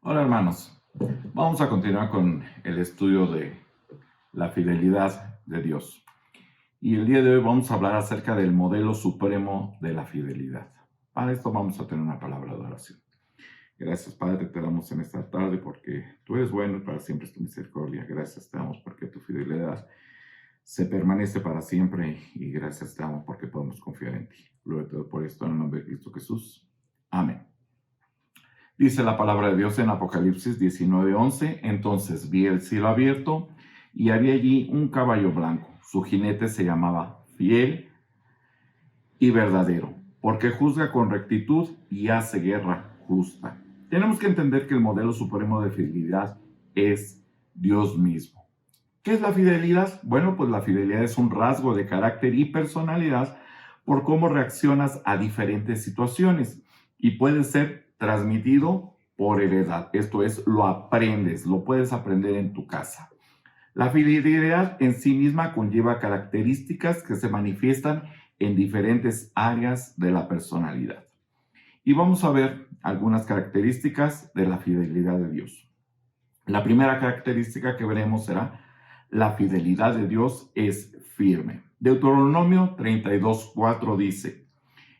Hola hermanos, vamos a continuar con el estudio de la fidelidad de Dios. Y el día de hoy vamos a hablar acerca del modelo supremo de la fidelidad. Para esto vamos a tener una palabra de oración. Gracias Padre, te damos en esta tarde porque tú eres bueno y para siempre es tu misericordia. Gracias te damos porque tu fidelidad se permanece para siempre y gracias te damos porque podemos confiar en ti. Gloria a Dios por esto en el nombre de Cristo Jesús. Amén. Dice la palabra de Dios en Apocalipsis 19:11, entonces vi el cielo abierto y había allí un caballo blanco. Su jinete se llamaba Fiel y Verdadero, porque juzga con rectitud y hace guerra justa. Tenemos que entender que el modelo supremo de fidelidad es Dios mismo. ¿Qué es la fidelidad? Bueno, pues la fidelidad es un rasgo de carácter y personalidad por cómo reaccionas a diferentes situaciones y puede ser transmitido por heredad. Esto es, lo aprendes, lo puedes aprender en tu casa. La fidelidad en sí misma conlleva características que se manifiestan en diferentes áreas de la personalidad. Y vamos a ver algunas características de la fidelidad de Dios. La primera característica que veremos será la fidelidad de Dios es firme. Deuteronomio 32:4 dice,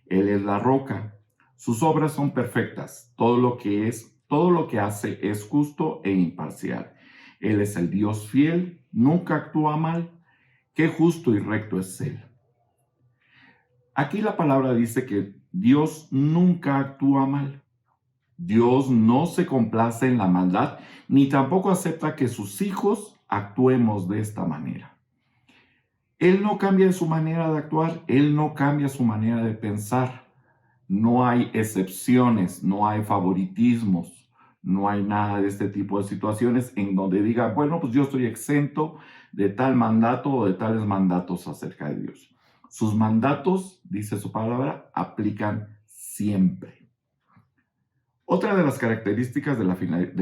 Él es la roca, sus obras son perfectas, todo lo que hace es justo e imparcial. Él es el Dios fiel, nunca actúa mal, qué justo y recto es Él. Aquí la palabra dice que Dios nunca actúa mal. Dios no se complace en la maldad, ni tampoco acepta que sus hijos actuemos de esta manera. Él no cambia su manera de actuar, Él no cambia su manera de pensar. No hay excepciones, no hay favoritismos, no hay nada de este tipo de situaciones en donde diga, bueno, pues yo estoy exento de tal mandato o de tales mandatos acerca de Dios. Sus mandatos, dice su palabra, aplican siempre. Otra de las características de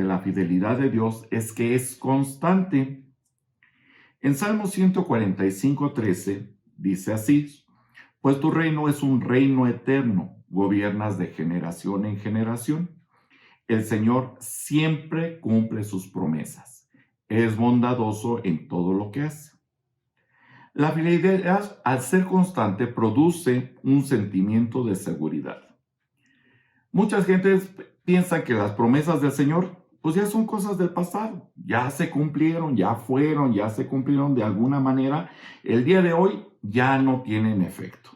la fidelidad de Dios es que es constante. En Salmo 145:13 dice así, pues tu reino es un reino eterno, gobiernas de generación en generación. El Señor siempre cumple sus promesas, es bondadoso en todo lo que hace. La fidelidad, al ser constante, produce un sentimiento de seguridad. Muchas gentes piensan que las promesas del Señor pues ya son cosas del pasado, ya se cumplieron, ya fueron, ya se cumplieron de alguna manera, el día de hoy ya no tienen efecto.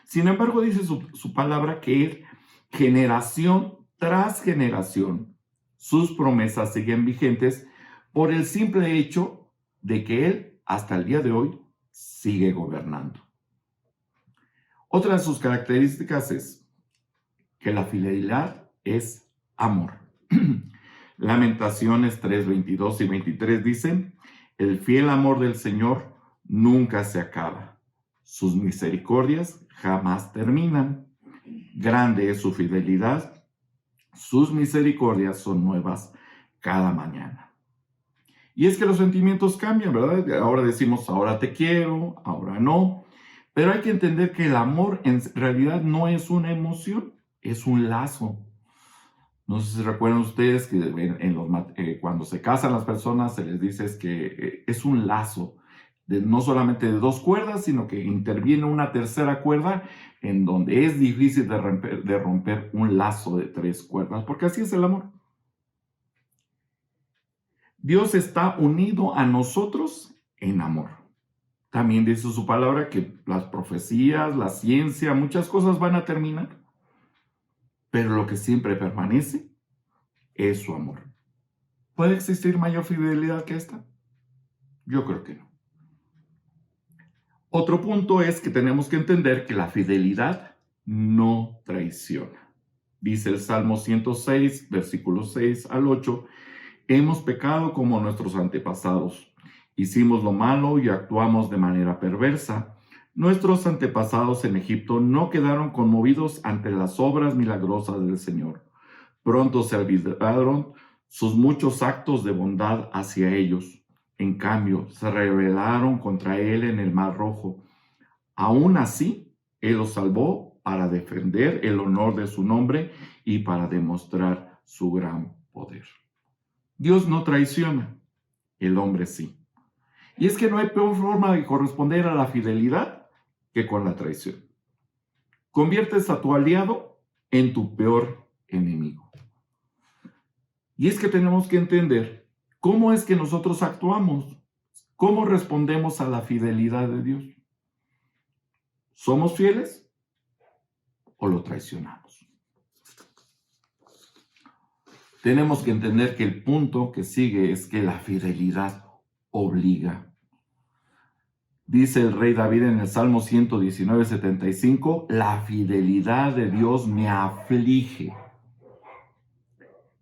Sin embargo, dice su palabra que generación tras generación, sus promesas siguen vigentes por el simple hecho de que Él hasta el día de hoy sigue gobernando. Otra de sus características es que la fidelidad es amor. Lamentaciones 3:22 y 23 dicen, el fiel amor del Señor nunca se acaba, sus misericordias jamás terminan, grande es su fidelidad, sus misericordias son nuevas cada mañana. Y es que los sentimientos cambian, ¿verdad? Ahora decimos, ahora te quiero, ahora no, pero hay que entender que el amor en realidad no es una emoción, es un lazo. No sé si recuerdan ustedes que cuando se casan las personas se les dice que es un lazo, no solamente de dos cuerdas, sino que interviene una tercera cuerda en donde es difícil de romper un lazo de tres cuerdas, porque así es el amor. Dios está unido a nosotros en amor. También dice su palabra que las profecías, la ciencia, muchas cosas van a terminar, pero lo que siempre permanece es su amor. ¿Puede existir mayor fidelidad que esta? Yo creo que no. Otro punto es que tenemos que entender que la fidelidad no traiciona. Dice el Salmo 106, versículos 6 al 8, hemos pecado como nuestros antepasados. Hicimos lo malo y actuamos de manera perversa. Nuestros antepasados en Egipto no quedaron conmovidos ante las obras milagrosas del Señor. Pronto se olvidaron sus muchos actos de bondad hacia ellos. En cambio, se rebelaron contra él en el Mar Rojo. Aún así, él los salvó para defender el honor de su nombre y para demostrar su gran poder. Dios no traiciona, el hombre sí. Y es que no hay peor forma de corresponder a la fidelidad que con la traición. Conviertes a tu aliado en tu peor enemigo. Y es que tenemos que entender cómo es que nosotros actuamos, cómo respondemos a la fidelidad de Dios. ¿Somos fieles o lo traicionamos? Tenemos que entender que el punto que sigue es que la fidelidad obliga. Dice el rey David en el Salmo 119:75, la fidelidad de Dios me aflige.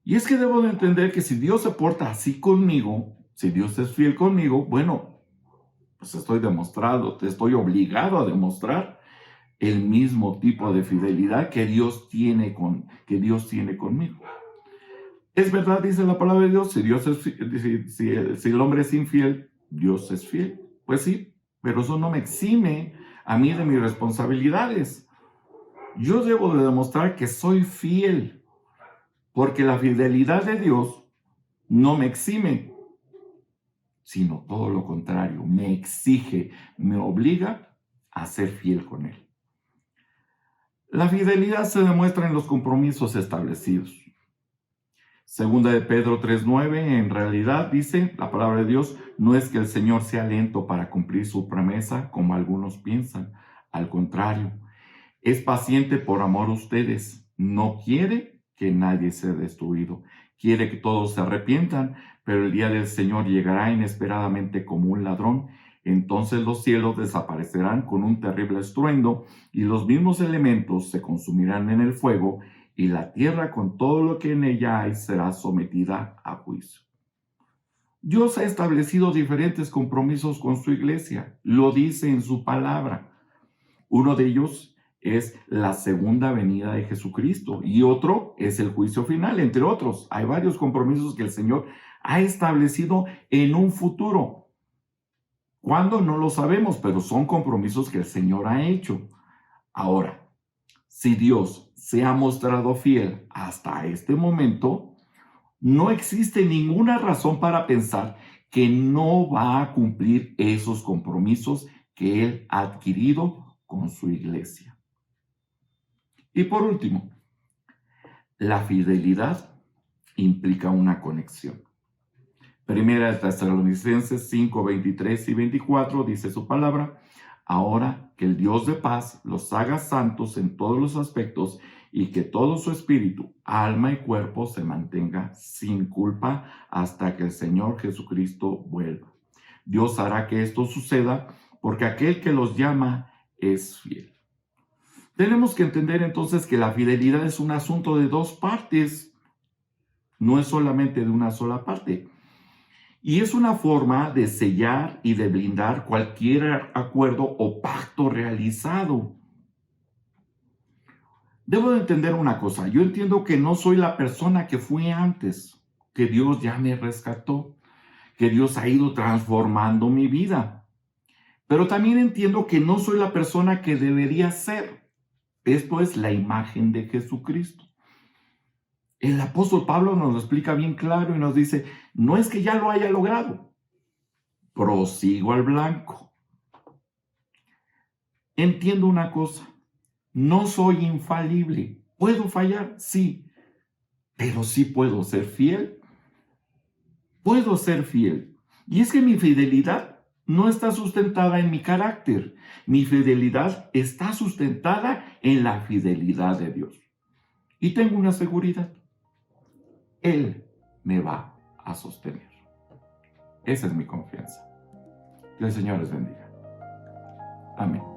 Y es que debo de entender que si Dios se porta así conmigo, si Dios es fiel conmigo, bueno, pues estoy obligado a demostrar el mismo tipo de fidelidad que Dios tiene conmigo. Es verdad, dice la palabra de Dios, si el hombre es infiel, Dios es fiel. Pues sí, pero eso no me exime a mí de mis responsabilidades. Yo debo de demostrar que soy fiel, porque la fidelidad de Dios no me exime, sino todo lo contrario, me exige, me obliga a ser fiel con Él. La fidelidad se demuestra en los compromisos establecidos. Segunda de Pedro 3:9, en realidad dice la palabra de Dios, no es que el Señor sea lento para cumplir su promesa, como algunos piensan. Al contrario, es paciente por amor a ustedes. No quiere que nadie sea destruido. Quiere que todos se arrepientan, pero el día del Señor llegará inesperadamente como un ladrón. Entonces los cielos desaparecerán con un terrible estruendo y los mismos elementos se consumirán en el fuego y la tierra con todo lo que en ella hay será sometida a juicio. Dios ha establecido diferentes compromisos con su iglesia, lo dice en su palabra. Uno de ellos es la segunda venida de Jesucristo y otro es el juicio final, entre otros. Hay varios compromisos que el Señor ha establecido en un futuro. ¿Cuándo? No lo sabemos, pero son compromisos que el Señor ha hecho. Ahora, si Dios se ha mostrado fiel hasta este momento, no existe ninguna razón para pensar que no va a cumplir esos compromisos que Él ha adquirido con su iglesia. Y por último, la fidelidad implica una conexión. Primera de Tesalonicenses 5:23 y 24 dice su palabra, ahora que el Dios de paz los haga santos en todos los aspectos y que todo su espíritu, alma y cuerpo se mantenga sin culpa hasta que el Señor Jesucristo vuelva. Dios hará que esto suceda porque aquel que los llama es fiel. Tenemos que entender entonces que la fidelidad es un asunto de dos partes, no es solamente de una sola parte. Y es una forma de sellar y de blindar cualquier acuerdo o pacto realizado. Debo de entender una cosa, yo entiendo que no soy la persona que fui antes, que Dios ya me rescató, que Dios ha ido transformando mi vida. Pero también entiendo que no soy la persona que debería ser. Esto es la imagen de Jesucristo. El apóstol Pablo nos lo explica bien claro y nos dice, no es que ya lo haya logrado, prosigo al blanco. Entiendo una cosa, no soy infalible. ¿Puedo fallar? Sí, pero sí puedo ser fiel. Puedo ser fiel. Y es que mi fidelidad no está sustentada en mi carácter. Mi fidelidad está sustentada en la fidelidad de Dios. Y tengo una seguridad. Él me va a sostener. Esa es mi confianza. Que el Señor les bendiga. Amén.